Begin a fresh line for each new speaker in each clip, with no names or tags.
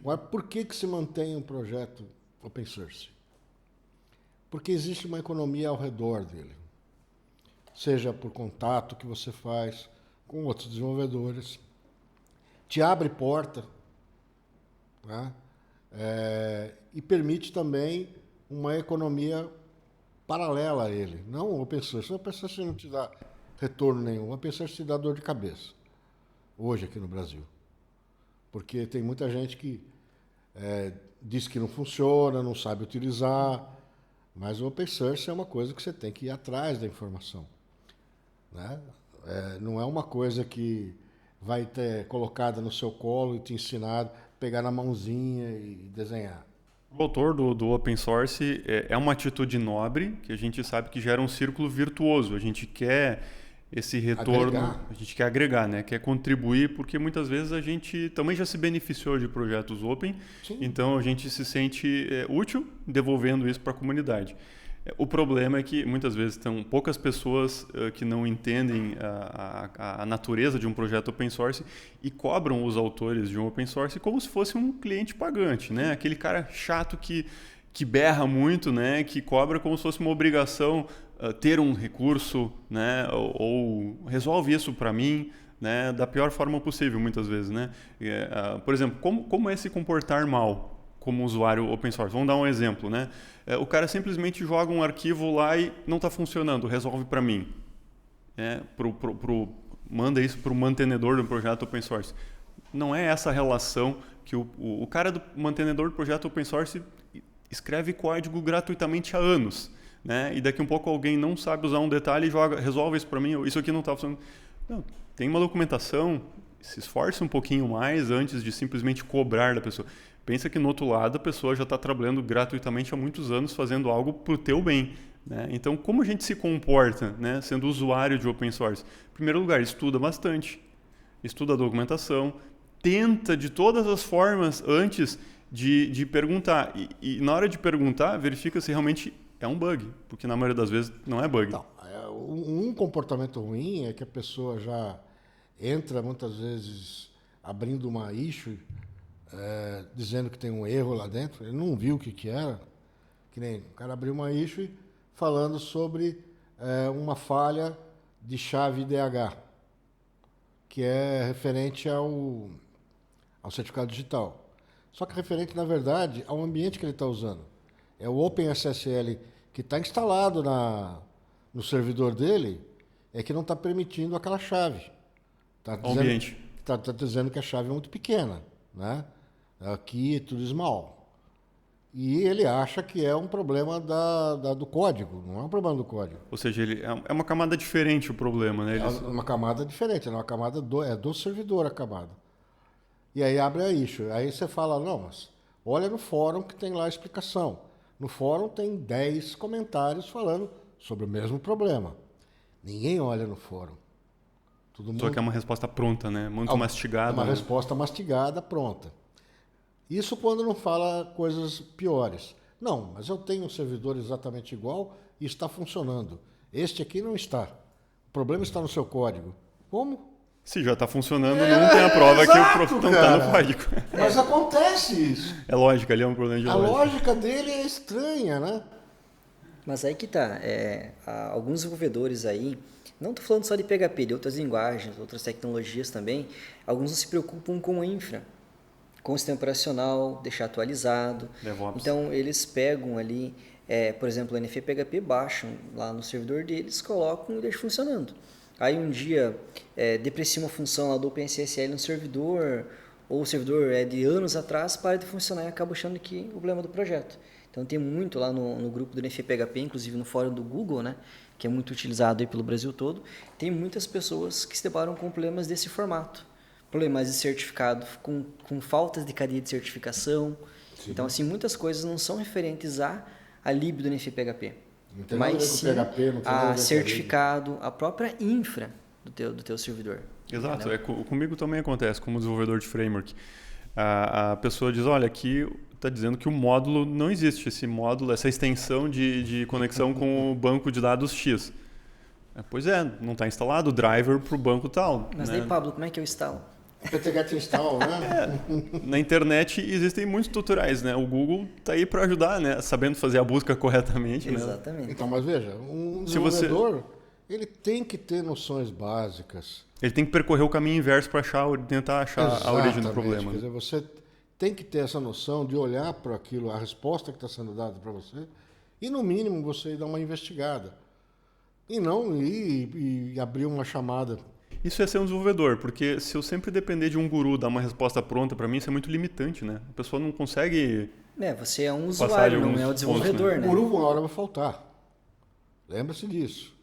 Agora, por que se mantém um projeto open source? Porque existe uma economia ao redor dele. Seja por contato que você faz com outros desenvolvedores, te abre porta, né? E permite também uma economia paralela a ele. Não o open source. O open source não te dá retorno nenhum. O open source te dá dor de cabeça. Hoje aqui no Brasil. Porque tem muita gente que diz que não funciona, não sabe utilizar. Mas o open source é uma coisa que você tem que ir atrás da informação. Né? Não é uma coisa que vai ter colocada no seu colo e te ensinado, pegar na mãozinha e desenhar.
O autor do open source é uma atitude nobre, que a gente sabe que gera um círculo virtuoso. A gente quer esse retorno, a gente quer agregar, né? Quer contribuir, porque muitas vezes a gente também já se beneficiou de projetos open, Sim. Então a gente se sente útil devolvendo isso para a comunidade. O problema é que muitas vezes estão poucas pessoas que não entendem a natureza de um projeto open source e cobram os autores de um open source como se fosse um cliente pagante, né? Aquele cara chato que berra muito, né? Que cobra como se fosse uma obrigação ter um recurso, né? Ou resolve isso para mim, né? Da pior forma possível, muitas vezes, né? Por exemplo, como é se comportar mal como usuário open source? Vamos dar um exemplo, né? O cara simplesmente joga um arquivo lá e não está funcionando, resolve para mim. Manda isso para o mantenedor do projeto open source. Não é essa relação que o cara do mantenedor do projeto open source escreve código gratuitamente há anos, né? E daqui a um pouco alguém não sabe usar um detalhe e resolve isso para mim, isso aqui não está funcionando. Não, tem uma documentação, se esforce um pouquinho mais antes de simplesmente cobrar da pessoa. Pensa que no outro lado a pessoa já está trabalhando gratuitamente há muitos anos fazendo algo para o teu bem, né? Então, como a gente se comporta, né, sendo usuário de open source? Em primeiro lugar, estuda bastante, estuda a documentação, tenta de todas as formas antes de perguntar. E na hora de perguntar, verifica se realmente é um bug, porque na maioria das vezes não é bug.
Não, um comportamento ruim é que a pessoa já entra muitas vezes abrindo uma issue, dizendo que tem um erro lá dentro, ele não viu o que era, que nem o cara abriu uma issue falando sobre uma falha de chave IDH, que é referente ao certificado digital. Só que referente, na verdade, ao ambiente que ele está usando. É o OpenSSL que está instalado no servidor dele, que não está permitindo aquela chave. Está dizendo que a chave é muito pequena, né? Aqui tudo small. E ele acha que é um problema do código, não é um problema do código.
Ou seja, é uma camada diferente o problema, né?
É uma camada diferente, é uma camada do servidor a camada. E aí abre a issue. Aí você fala, não, mas olha no fórum que tem lá a explicação. No fórum tem 10 comentários falando sobre o mesmo problema. Ninguém olha no fórum.
Só que é uma resposta pronta, né? Muito mastigada.
Uma resposta mastigada, pronta. Isso quando não fala coisas piores. Não, mas eu tenho um servidor exatamente igual e está funcionando. Este aqui não está. O problema está no seu código. Como?
Se já está funcionando, não tem a prova que o problema está no código.
Mas acontece isso.
É lógica, ali é um problema de lógica.
A lógica dele é estranha, né?
Mas aí que tá. Alguns desenvolvedores aí, não estou falando só de PHP, de outras linguagens, outras tecnologias também, alguns não se preocupam com a infra, com o sistema operacional, deixar atualizado.
DevOps.
Então, eles pegam ali, por exemplo, o NFPHP, baixam lá no servidor deles, colocam e deixam funcionando. Aí um dia deprecia uma função lá do OpenSSL no servidor, ou o servidor é de anos atrás, para de funcionar e acaba achando que o problema do projeto. Então tem muito lá no grupo do NFPHP, inclusive no fórum do Google, né, que é muito utilizado aí pelo Brasil todo, tem muitas pessoas que se deparam com problemas desse formato. Problemas de certificado, com faltas de cadeia de certificação. Sim. Então, assim, muitas coisas não são referentes à lib do NFPHP. Mas sim a certificado, a própria infra do teu servidor.
Exato, comigo também acontece, como desenvolvedor de framework. A pessoa diz, olha, aqui está dizendo que o módulo não existe, esse módulo, essa extensão de conexão com o banco de dados X. Pois não está instalado o driver para o banco tal.
Mas
né?
daí, Pablo, como é que eu instalo?
PTGet install, né?
Na internet existem muitos tutoriais, né? O Google está aí para ajudar, né? Sabendo fazer a busca corretamente, né?
Exatamente.
Então, mas veja, um desenvolvedor, ele tem que ter noções básicas.
Ele tem que percorrer o caminho inverso para tentar achar a origem do problema.
Quer dizer, você tem que ter essa noção de olhar para aquilo, a resposta que está sendo dada para você, e no mínimo você dar uma investigada. E não ir e abrir uma chamada.
Isso é ser um desenvolvedor, porque se eu sempre depender de um guru dar uma resposta pronta para mim, isso é muito limitante, né? A pessoa não consegue...
Você é um usuário, não é o desenvolvedor,
pontos,
né?
O guru uma hora vai faltar. Lembra-se disso.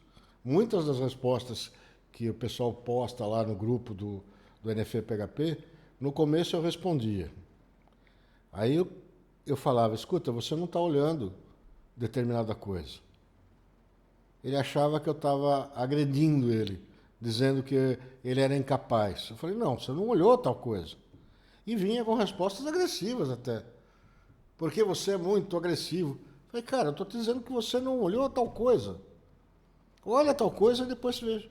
Muitas das respostas que o pessoal posta lá no grupo do NFPHP, no começo eu respondia. Aí eu falava, escuta, você não está olhando determinada coisa. Ele achava que eu estava agredindo ele, dizendo que ele era incapaz. Eu falei, não, você não olhou tal coisa. E vinha com respostas agressivas até. Porque você é muito agressivo. Eu falei, cara, eu estou te dizendo que você não olhou tal coisa. Olha tal coisa e depois você veja.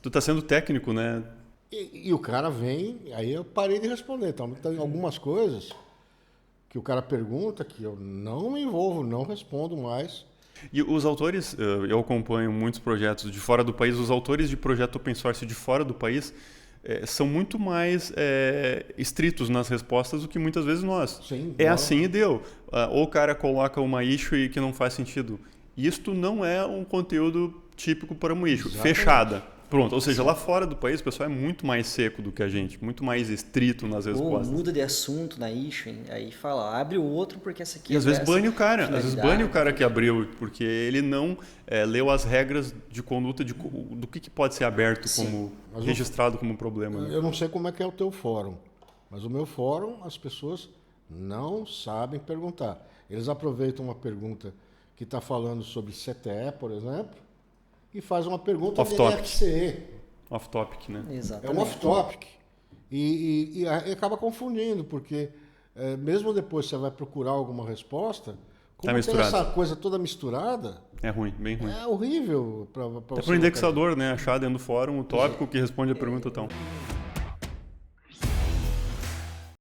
Tu está sendo técnico, né?
E o cara vem, aí eu parei de responder. Então, tem algumas coisas que o cara pergunta que eu não me envolvo, não respondo mais.
E os autores, eu acompanho muitos projetos de fora do país, os autores de projeto open source de fora do país são muito mais estritos nas respostas do que muitas vezes nós.
Sim,
assim e deu. Ou o cara coloca uma issue que não faz sentido. Isto não é um conteúdo típico para uma issue.
Exatamente.
Fechada. Pronto. Ou seja, lá fora do país o pessoal é muito mais seco do que a gente, muito mais estrito nas respostas.
Ou muda de assunto na issue, aí fala, abre o outro porque essa aqui
e às vezes bane o cara, que abriu, porque ele não leu as regras de conduta do que pode ser aberto como registrado como problema. Né?
Eu não sei como é que é o teu fórum, mas o meu fórum as pessoas não sabem perguntar. Eles aproveitam uma pergunta que está falando sobre CTE, por exemplo, e faz uma pergunta
Off-topic.
de NFCE.
Off-topic, né?
Exatamente.
É um off-topic. E acaba confundindo, porque mesmo depois você vai procurar alguma resposta, como tem essa coisa toda misturada...
É ruim, bem ruim.
É horrível para
até para o indexador, né? Achar dentro do fórum o tópico que responde a pergunta tal.